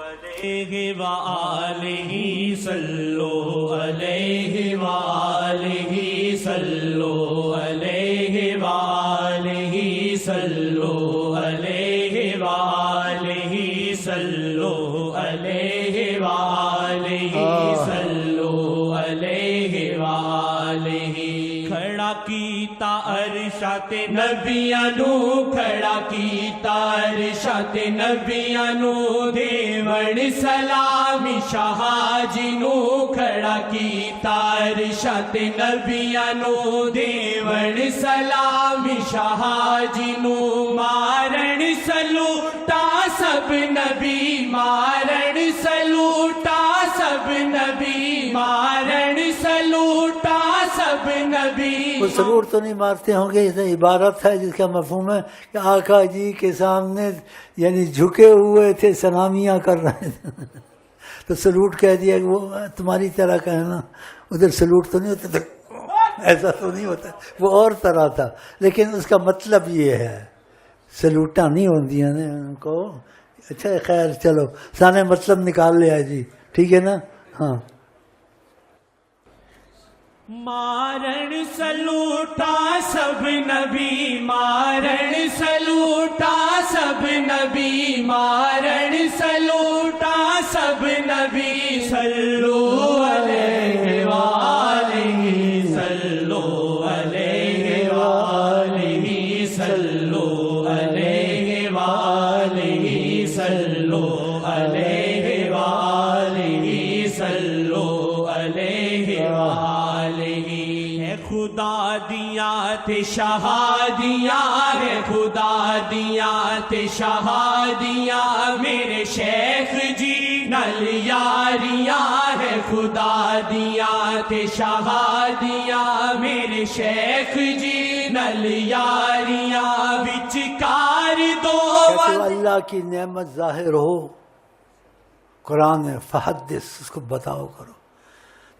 علیہ وآلہ صلو علیہ وآلہ صلو علیہ وآلہ صلو علیہ وآلہ صلو علیہ وآلہ صلو علیہ وآلہ کھڑا کیتا عرشات نبیاں نو کھڑا کیتا عرشات نبیاں نو دیوڑ سلامی شاہ جی نو کھڑا کیتا عرشات نبیاں نو دیوڑ سلامی شاہ جی نو مارن سلوٹا سب نبی مارن سلوٹا سب نبی مارن سلوٹا سب نبی. وہ سلوٹ تو نہیں مارتے ہوں گے، یہ عبارت ہے جس کا مفہوم ہے کہ آقا جی کے سامنے یعنی جھکے ہوئے تھے، سلامیاں کر رہے تھے تو سلوٹ کہہ دیا کہ وہ تمہاری طرح کہنا. ادھر سلوٹ تو نہیں ہوتا، ایسا تو نہیں ہوتا، وہ اور طرح تھا، لیکن اس کا مطلب یہ ہے سلوٹاں نہیں ہوندیاں نے ان کو. اچھا خیر چلو سانے مطلب نکال لیا جی، ٹھیک ہے نا. ہاں مارن سلوٹا سب نبی مارن سلوٹا سب نبی مارن سلوٹا سب نبی صلو علیہ وآلہ صلو علیہ وآلہ صلو علیہ وآلہ صلو علیہ وآلہ صلو علیہ وآلہ. خدا دیا تے شہادیاں ہے خدا دیا تے شہادیاں میرے شیخ جی نل یاریاں ہے خدا دیا تے شہادیاں میرے شیخ جی نل یاریاں وچ کار دو اللہ کی نعمت ظاہر ہو قرآن میں فحدث اس کو بتاؤ کرو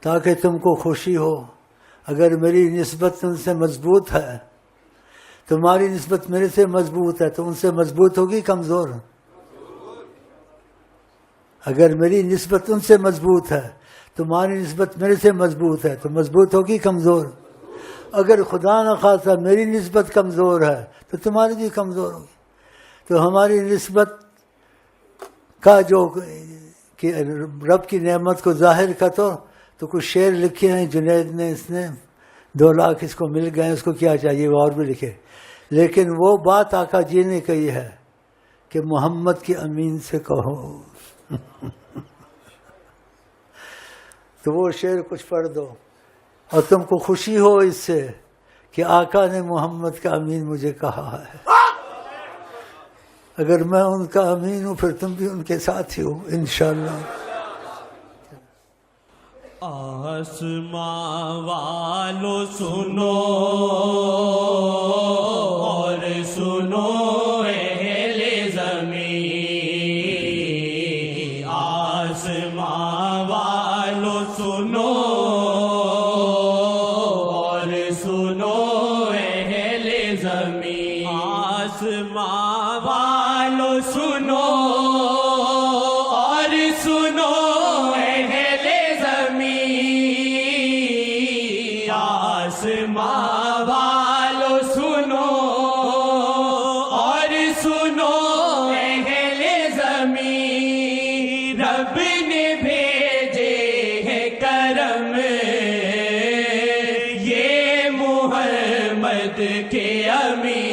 تاکہ تم کو خوشی ہو. اگر میری نسبت ان سے مضبوط ہے، تمہاری نسبت میرے سے مضبوط ہے تو ان سے مضبوط ہوگی کمزور. اگر میری نسبت ان سے مضبوط ہے، تمہاری نسبت میرے سے مضبوط ہے تو مضبوط ہوگی کمزور. اگر خدا نخواستہ میری نسبت کمزور ہے تو تمہاری بھی کمزور ہوگی. تو ہماری نسبت کا جو کہ رب کی نعمت کو ظاہر کرو تو کچھ شعر لکھے ہیں جنید نے، اس نے 2 لاکھ اس کو مل گئے، اس کو کیا چاہیے وہ اور بھی لکھے. لیکن وہ بات آقا جی نے کہی ہے کہ محمد کے امین سے کہو. تو وہ شعر کچھ پڑھ دو اور تم کو خوشی ہو اس سے کہ آقا نے محمد کا امین مجھے کہا ہے. اگر میں ان کا امین ہوں پھر تم بھی ان کے ساتھ ہی ہو انشاءاللہ. آسماں والو سنو اور سنو اہل زمین. آسماں والو سنو اور سنو اہل زمین. آسماں والو سنو اور سنو آسماں والو سنو اور سنو اہل زمین. رب نے بھیجے ہیں کرم یہ محمد کے امین.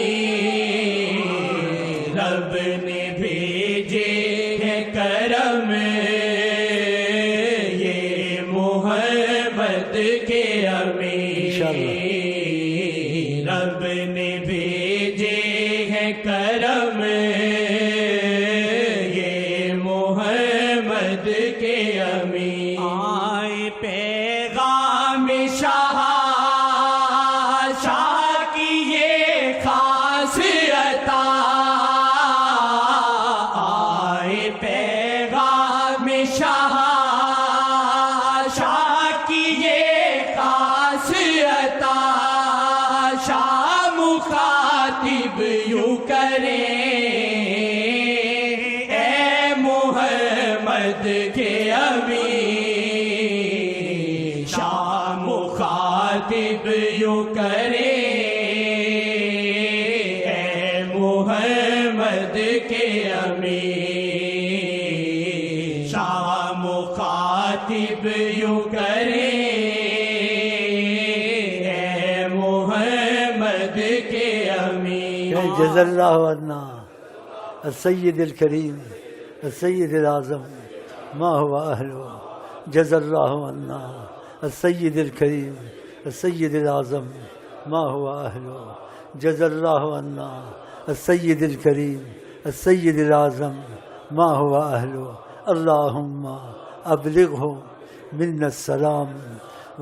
رب نے بھیجے ہیں کرم یہ محمد کے امین. رب نے بھیجے ہیں کرم یہ محمد کے امین. آئے پیغام شاہ کی یہ خاص عطا. آئے پیغام شاہ کی یہ خاص عطا. شاہ مخاطب یوں کرے اے محمد محمد کے امین شاہ مخاطب یوں کرے اے محمد کے امین شاہ مخاطب یوں کرے اے محمد کے امین جزا اللہ عنا السید الکریم السید العظم ما هو اہلہ جزا اللہ عنا السید الکریم السید العظم ما هو اہلہ جزا اللہ عنا السید الکریم السید العظم ما هو اہلہ اللہم ابلغہ منا السلام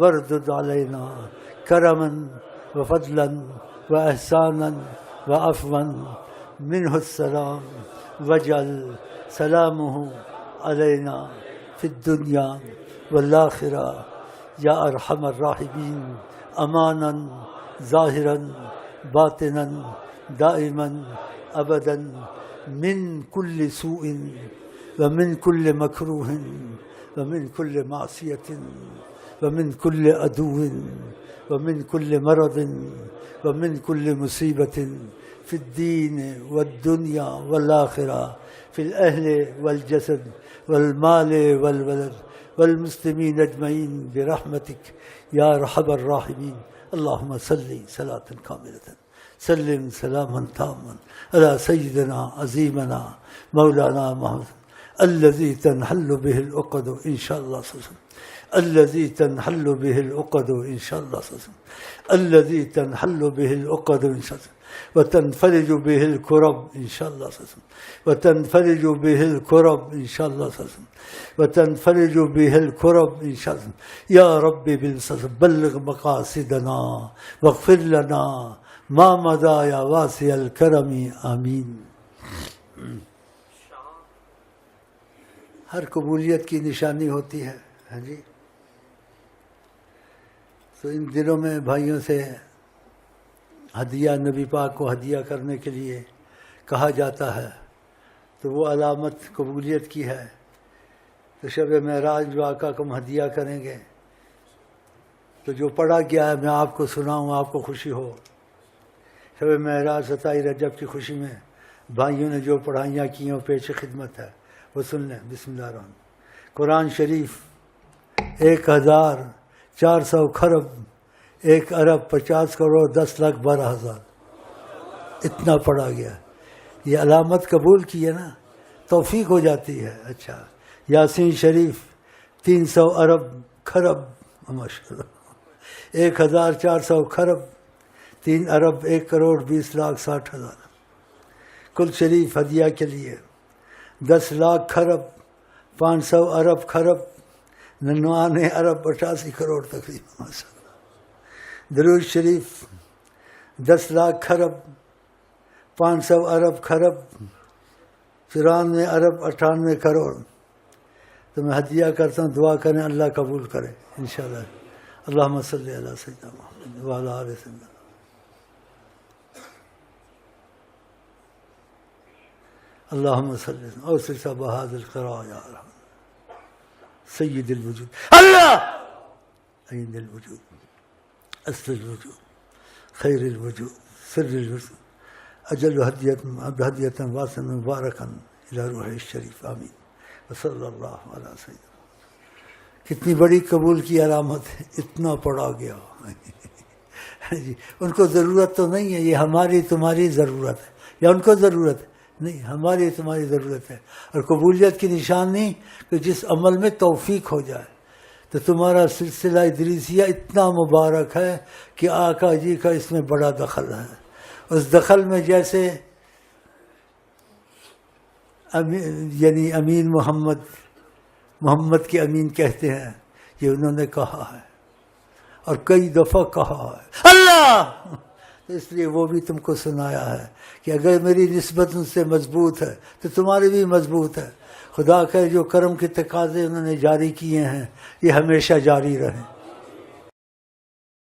واردد علینا کرما وفضلا واحسانا وعفوا منه السلام واجعل سلامه علينا في الدنيا والآخرة يا أرحم الراحمين أمانا ظاهرا باطنا دائما أبدا من كل سوء ومن كل مكروه ومن كل معصية ومن كل عدو ومن كل مرض ومن كل مصيبة في الدين والدنيا والآخرة في الأهل والجسد والمال والولد والمسلمين أجمعين برحمتك يا أرحم الراحمين اللهم صل صلاة كاملة سلم سلاما تاما على سيدنا عظيمنا مولانا محمد الذي تنحل به العقد إن شاء الله الذي تنحل به العقد إن شاء الله الذي تنحل به العقد إن شاء الله وتنفرج به الكرب إن شاء الله وتنفرج به الكرب إن شاء الله وتنفرج به الكرب إن شاء الله يا ربي بلغ مقاصدنا واغفر لنا ما مضى يا واسع الكرم آمين. ہر قبولیت کی نشانی ہوتی ہے. ہاں جی، تو ان دنوں میں بھائیوں سے ہدیہ نبی پاک کو ہدیہ کرنے کے لیے کہا جاتا ہے، تو وہ علامت قبولیت کی ہے. تو شب معراج جو آقا کو ہم ہدیہ کریں گے، تو جو پڑھا گیا ہے میں آپ کو سناؤں، آپ کو خوشی ہو. شب معراج 27 رجب کی خوشی میں بھائیوں نے جو پڑھائیاں کی ہیں وہ پیش خدمت ہے، وہ سن لیں. بسم اللہ الرحمن. قرآن شریف 1400 خرب 1 ارب 50 کروڑ 10,12,000 اتنا پڑھا گیا. یہ علامت قبول کی ہے نا، توفیق ہو جاتی ہے. اچھا، یاسین شریف 300 ارب خرب ماشاء اللہ 1400 خرب 3 ارب 1 کروڑ 20,60,000. کل شریف ہدیہ کے لیے 10 لاکھ خرب 500 ارب خرب 99 ارب 88 کروڑ تقریباً ماشاء اللہ. درود شریف 10 لاکھ خرب 500 ارب خرب 94 ارب 98 کروڑ. تو میں ہدیہ کرتا ہوں، دعا کریں اللہ قبول کرے انشاءاللہ. اللہم صلی علی سیدنا محمد وعلی آل سیدنا. اللہم صلی اوصل بہذا القراء یا رحمن سید الوجود اللہ عین الوجود اصل الوجود خیر الوجود سر الوجود اجل ہدیۃ واسع مبارکا الی روح الشریف آمین وصلی اللہ علی سیدنا. کتنی بڑی قبول کی علامت ہے، اتنا پڑھا گیا. جی، ان کو ضرورت تو نہیں ہے، یہ ہماری تمہاری ضرورت ہے، یا ان کو ضرورت ہے نہیں، ہماری تمہاری ضرورت ہے. اور قبولیت کی نشانی کہ جس عمل میں توفیق ہو جائے. تو تمہارا سلسلہ ادریسیہ اتنا مبارک ہے کہ آقا جی کا اس میں بڑا دخل ہے. اس دخل میں جیسے یعنی امین محمد کے امین کہتے ہیں، یہ انہوں نے کہا ہے اور کئی دفعہ کہا ہے اللہ. تو اس لیے وہ بھی تم کو سنایا ہے کہ اگر میری نسبت ان سے مضبوط ہے تو تمہاری بھی مضبوط ہے. خدا کا جو کرم کے تقاضے انہوں نے جاری کیے ہیں یہ ہمیشہ جاری رہیں.